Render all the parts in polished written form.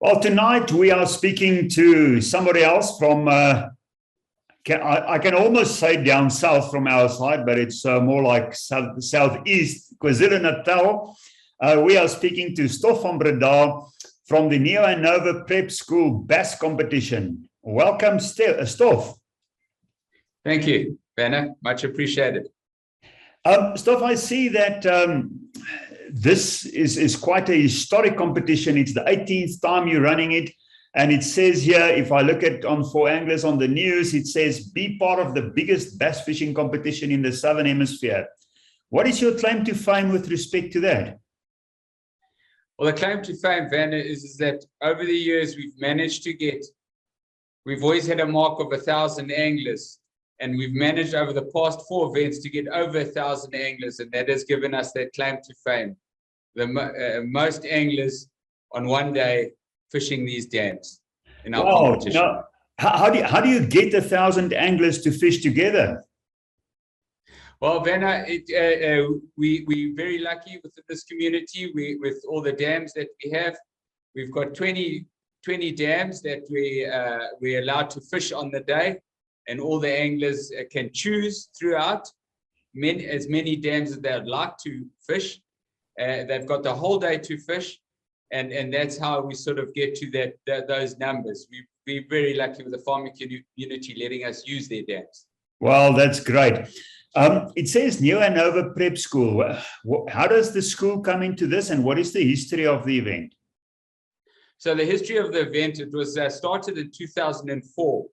Well, tonight we are speaking to somebody else from, I can almost say down south from our side, but it's more like southeast, KwaZulu-Natal. We are speaking to Stof van Breda from the Hanover Prep School Bass Competition. Welcome, Stof. Thank you, Banner. Much appreciated. Stof, I see that this is quite a historic competition. It's the 18th time you're running it. And it says here, if I look at for anglers on the news, it says, be part of the biggest bass fishing competition in the Southern Hemisphere. What is your claim to fame with respect to that? Well, the claim to fame, Vanna, is that over the years we've always had a mark of 1,000 anglers, and we've managed over the past 4 events to get over 1,000 anglers, and that has given us that claim to fame. The most anglers on one day fishing these dams in our competition. Now, how do you get 1,000 anglers to fish together? Well, Vanna, we're very lucky within this community. With all the dams that we have, we've got 20 dams that we're allowed to fish on the day, and all the anglers can choose throughout as many dams as they'd like to fish. They've got the whole day to fish, and that's how we sort of get to those numbers. We're very lucky with the farming community letting us use their dams. Well, that's great. It says New Hanover Prep School. How does the school come into this, and what is the history of the event? So the history of the event, it was started in 2004.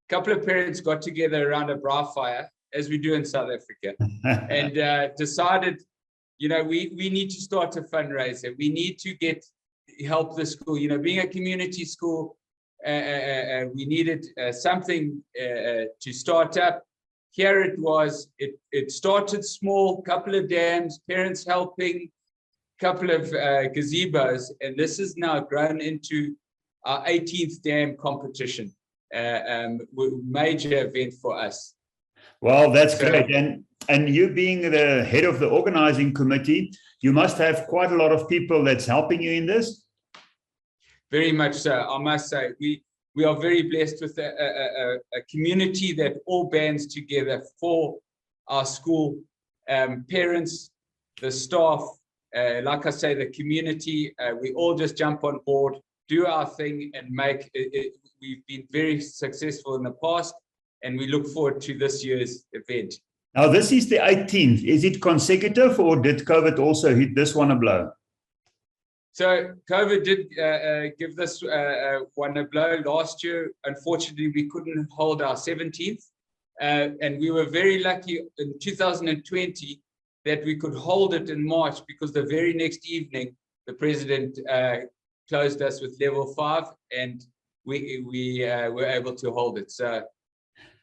A couple of parents got together around a braai fire, as we do in South Africa, and decided, you know, we need to start a fundraiser. We need to help the school. You know, being a community school, we needed something to start up. Here it was. It started small, couple of dams, parents helping, couple of gazebos, and this has now grown into our 18th dam competition. Major event for us. Well, that's great. And you being the head of the organizing committee, you must have quite a lot of people that's helping you in this. Very much so. I must say, we are very blessed with a community that all bands together for our school, parents, the staff, like I say, the community. We all just jump on board, do our thing, and make it. We've been very successful in the past, and we look forward to this year's event. Now, this is the 18th. Is it consecutive, or did COVID also hit this one a blow? So COVID did give this one a blow last year. Unfortunately, we couldn't hold our 17th. And we were very lucky in 2020 that we could hold it in March, because the very next evening, the president closed us with level 5, and we were able to hold it. So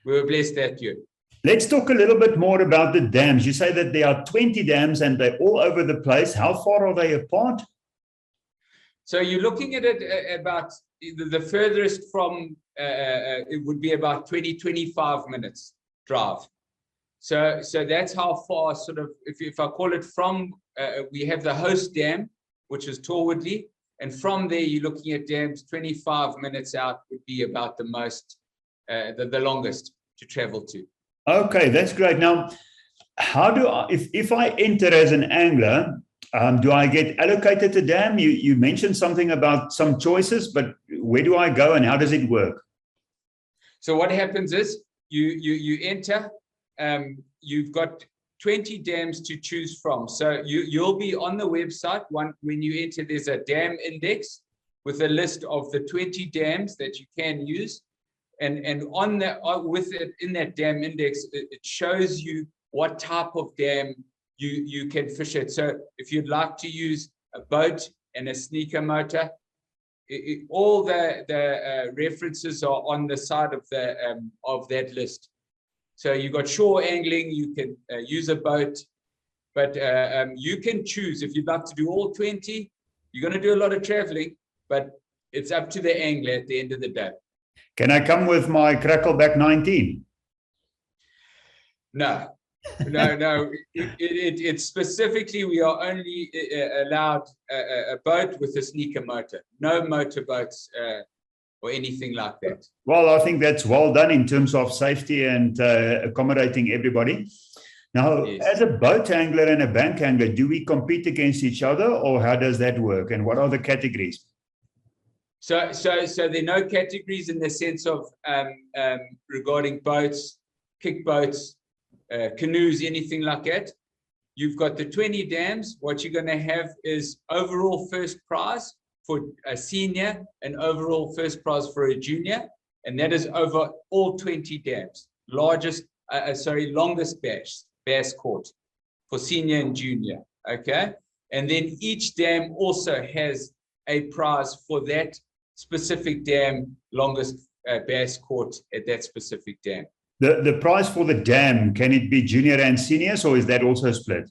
we were blessed that year. Let's talk a little bit more about the dams. You say that there are 20 dams and they're all over the place. How far are they apart? So you're looking at it about the furthest from, it would be about 25 minutes drive. So that's how far, sort of, if I call it from, we have the host dam, which is Torwoodley, and from there you're looking at dams 25 minutes out would be about the most, the longest to travel to. Okay, that's great. Now, how do I, if I enter as an angler, do I get allocated a dam? You mentioned something about some choices, but where do I go and how does it work? So what happens is you enter, you've got 20 dams to choose from. So you'll be on the website. When you enter, there's a dam index with a list of the 20 dams that you can use. And on that, with it in that dam index, it shows you what type of dam you can fish it. So if you'd like to use a boat and a sneaker motor, all the references are on the side of that list. So you've got shore angling, you can use a boat, but you can choose if you'd like to do all 20. You're going to do a lot of traveling, but it's up to the angler at the end of the day. Can I come with my Crackleback 19? No. No. It's specifically, we are only allowed a boat with a sneaker motor, no motorboats or anything like that. Well, I think that's well done in terms of safety and accommodating everybody. Now, Yes. as a boat angler and a bank angler, do we compete against each other, or how does that work? And what are the categories? So there are no categories in the sense of regarding boats, kick boats, canoes, anything like that. You've got the 20 dams. What you're going to have is overall first prize for a senior and overall first prize for a junior, and that is over all 20 dams. Longest bass court for senior and junior. Okay, and then each dam also has a prize for that specific dam, longest bass court at that specific dam. The prize for the dam, can it be junior and seniors, or is that also split?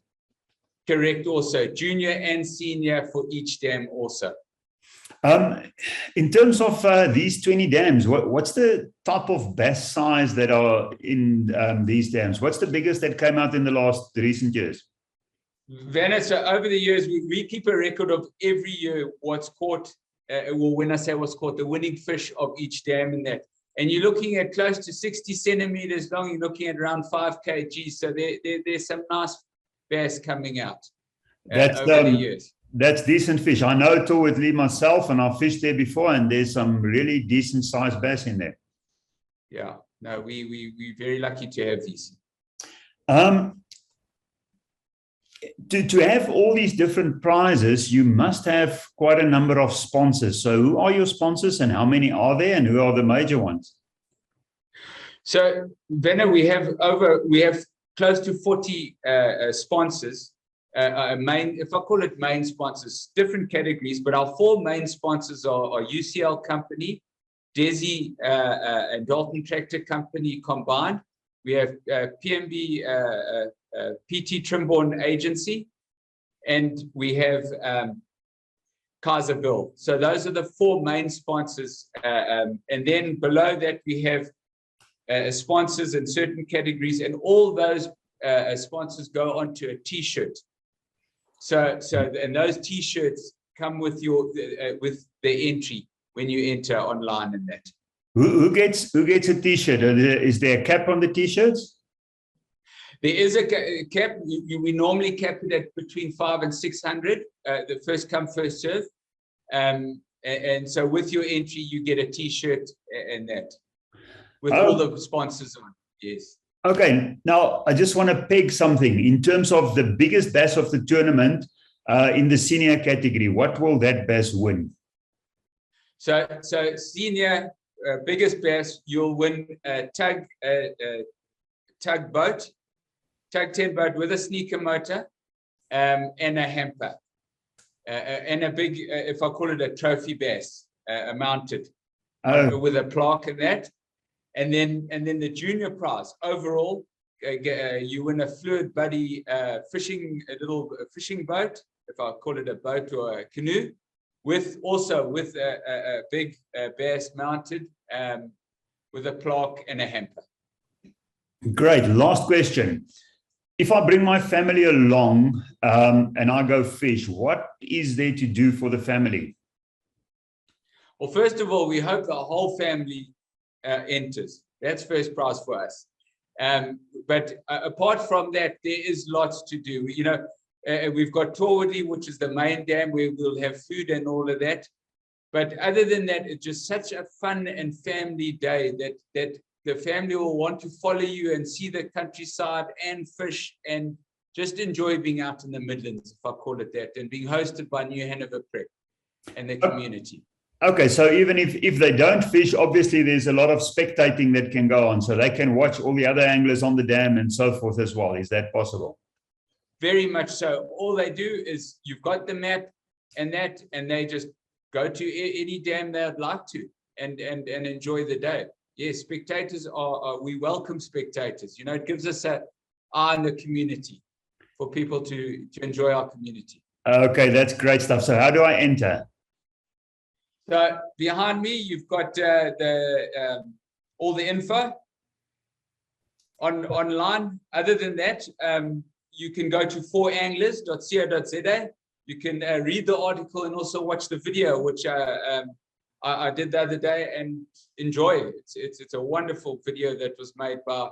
Correct, also junior and senior for each dam also. In terms of these 20 dams, what's the type of bass size that are in these dams? What's the biggest that came out in the recent years? Vanessa, over the years, we keep a record of every year what's caught, well, when I say what's caught, the winning fish of each dam in that. And you're looking at close to 60 centimeters long, you're looking at around 5 kg. So there's some nice bass coming out over the years. That's decent fish. I know towardly myself, and I've fished there before, and there's some really decent sized bass in there. Yeah, no, we're very lucky to have these. To have all these different prizes, you must have quite a number of sponsors. So who are your sponsors, and how many are there, and who are the major ones? So, Benna, we have close to 40 sponsors. If I call it main sponsors, different categories, but our 4 main sponsors are UCL Company, Desi and Dalton Tractor Company combined. We have PMB PT Trimborn Agency, and we have Kaiserville. So those are the 4 main sponsors. And then below that, we have sponsors in certain categories, and all those sponsors go onto a T-shirt. And those T-shirts come with with the entry when you enter online and that. Who gets a T-shirt? Is there a cap on the T-shirts? There is a cap. We normally cap it at between 500 and 600. The first come, first serve. And so with your entry, you get a T-shirt and that with all the sponsors on. Yes. Okay, now I just want to peg something in terms of the biggest bass of the tournament in the senior category. What will that bass win? So senior biggest bass, you'll win a tug 10 boat with a sneaker motor and a hamper and a big, if I call it a trophy bass, mounted with a plaque and that. And then the junior prize overall, you win a Fluid Buddy little fishing boat, if I call it a boat or a canoe, with a big bass mounted with a plaque and a hamper. Great. Last question. If I bring my family along and I go fish, what is there to do for the family? Well, first of all, we hope the whole family enters. That's first prize for us. But apart from that, there is lots to do. You know, we've got Torwoodley, which is the main dam where we'll have food and all of that. But other than that, it's just such a fun and family day that the family will want to follow you and see the countryside and fish and just enjoy being out in the Midlands, if I call it that, and being hosted by New Hanover Prep and the community. Okay, so even if they don't fish, obviously there's a lot of spectating that can go on, so they can watch all the other anglers on the dam and so forth as well. Is that possible? Very much so. All they do is you've got the map and they just go to any dam they'd like to and enjoy the day. Yes, spectators we welcome spectators. You know, it gives us an eye in the community for people to enjoy our community. Okay, that's great stuff. So how do I enter? So behind me, you've got all the info online. Other than that, you can go to foranglers.co.za. You can read the article and also watch the video, which I did the other day, and enjoy it. It's a wonderful video that was made by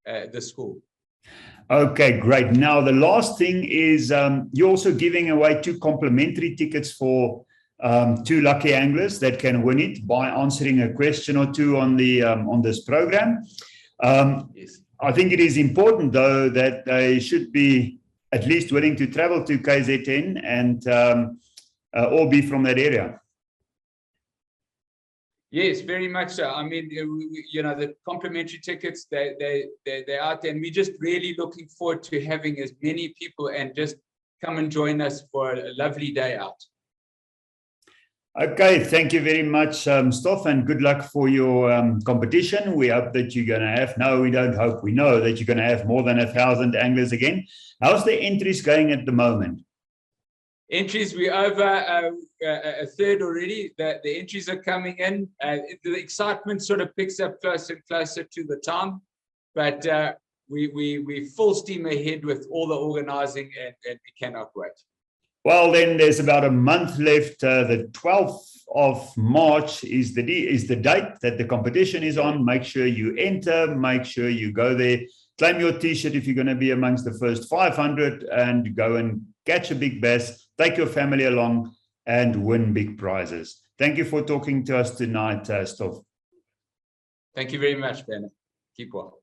the school. Okay, great. Now, the last thing is you're also giving away 2 complimentary tickets for 2 lucky anglers that can win it by answering a question or 2 on the on this program. Yes. I think it is important, though, that they should be at least willing to travel to KZN and all be from that area. Yes, very much so. I mean, you know, the complimentary tickets, they're out there, and we're just really looking forward to having as many people and just come and join us for a lovely day out. Okay, thank you very much, Stof, and good luck for your competition. We hope that you're going to have, no, we don't hope, we know that you're going to have more than 1,000 anglers again. How's the entries going at the moment? Entries, we're over a third already. The entries are coming in. The excitement sort of picks up closer and closer to the time, but we full steam ahead with all the organizing, and we cannot wait. Well, then there's about a month left. The 12th of March is the date that the competition is on. Make sure you enter, make sure you go there, claim your t-shirt if you're going to be amongst the first 500, and go and catch a big bass, take your family along, and win big prizes. Thank you for talking to us tonight, Stof. Thank you very much, Ben. Keep well.